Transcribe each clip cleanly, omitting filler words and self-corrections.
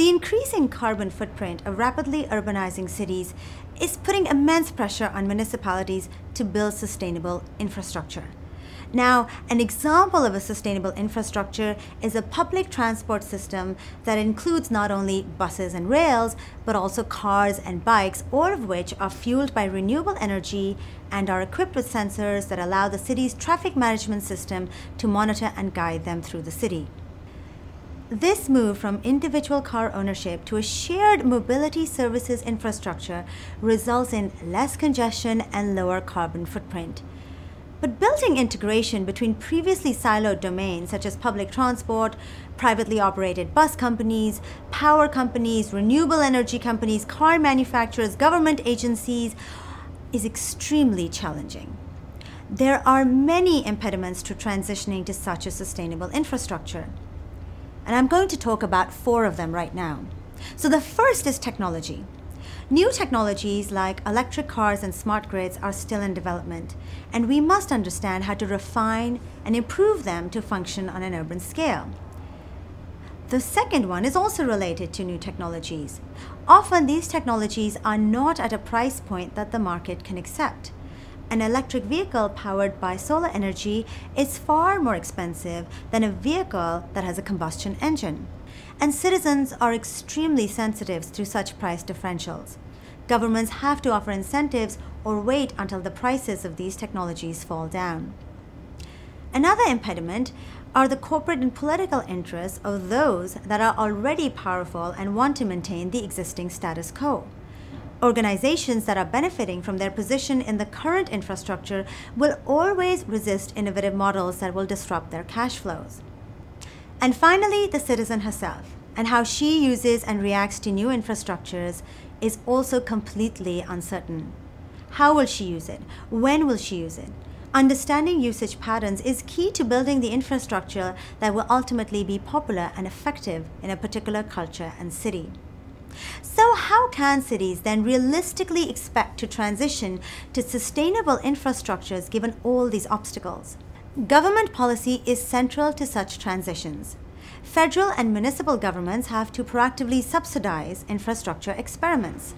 The increasing carbon footprint of rapidly urbanizing cities is putting immense pressure on municipalities to build sustainable infrastructure. Now, an example of a sustainable infrastructure is a public transport system that includes not only buses and rails, but also cars and bikes, all of which are fueled by renewable energy and are equipped with sensors that allow the city's traffic management system to monitor and guide them through the city. This move from individual car ownership to a shared mobility services infrastructure results in less congestion and lower carbon footprint. But building integration between previously siloed domains such as public transport, privately operated bus companies, power companies, renewable energy companies, car manufacturers, government agencies is extremely challenging. There are many impediments to transitioning to such a sustainable infrastructure. And I'm going to talk about 4 of them right now. So the first is technology. New technologies like electric cars and smart grids are still in development, and we must understand how to refine and improve them to function on an urban scale. The second one is also related to new technologies. Often these technologies are not at a price point that the market can accept. An electric vehicle powered by solar energy is far more expensive than a vehicle that has a combustion engine. And citizens are extremely sensitive to such price differentials. Governments have to offer incentives or wait until the prices of these technologies fall down. Another impediment are the corporate and political interests of those that are already powerful and want to maintain the existing status quo. Organizations that are benefiting from their position in the current infrastructure will always resist innovative models that will disrupt their cash flows. And finally, the citizen herself, and how she uses and reacts to new infrastructures is also completely uncertain. How will she use it? When will she use it? Understanding usage patterns is key to building the infrastructure that will ultimately be popular and effective in a particular culture and city. So how can cities then realistically expect to transition to sustainable infrastructures given all these obstacles? Government policy is central to such transitions. Federal and municipal governments have to proactively subsidize infrastructure experiments.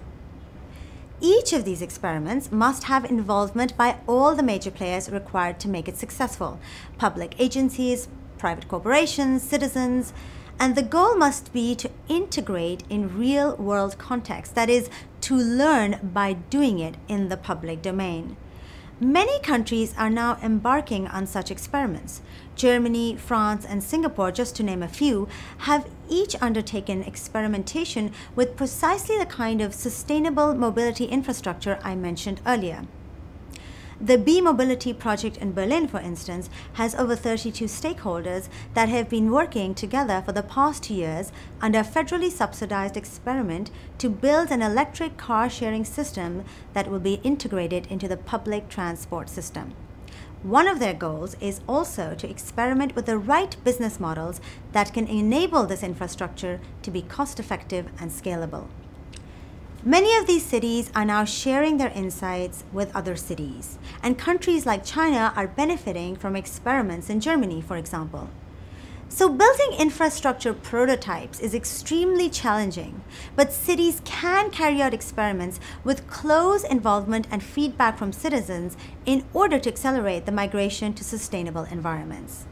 Each of these experiments must have involvement by all the major players required to make it successful: public agencies, private corporations, citizens, and the goal must be to integrate in real-world context, that is, to learn by doing it in the public domain. Many countries are now embarking on such experiments. Germany, France, and Singapore, just to name a few, have each undertaken experimentation with precisely the kind of sustainable mobility infrastructure I mentioned earlier. The B-Mobility project in Berlin, for instance, has over 32 stakeholders that have been working together for the past 2 years under a federally subsidized experiment to build an electric car sharing system that will be integrated into the public transport system. One of their goals is also to experiment with the right business models that can enable this infrastructure to be cost-effective and scalable. Many of these cities are now sharing their insights with other cities, and countries like China are benefiting from experiments in Germany, for example. So building infrastructure prototypes is extremely challenging, but cities can carry out experiments with close involvement and feedback from citizens in order to accelerate the migration to sustainable environments.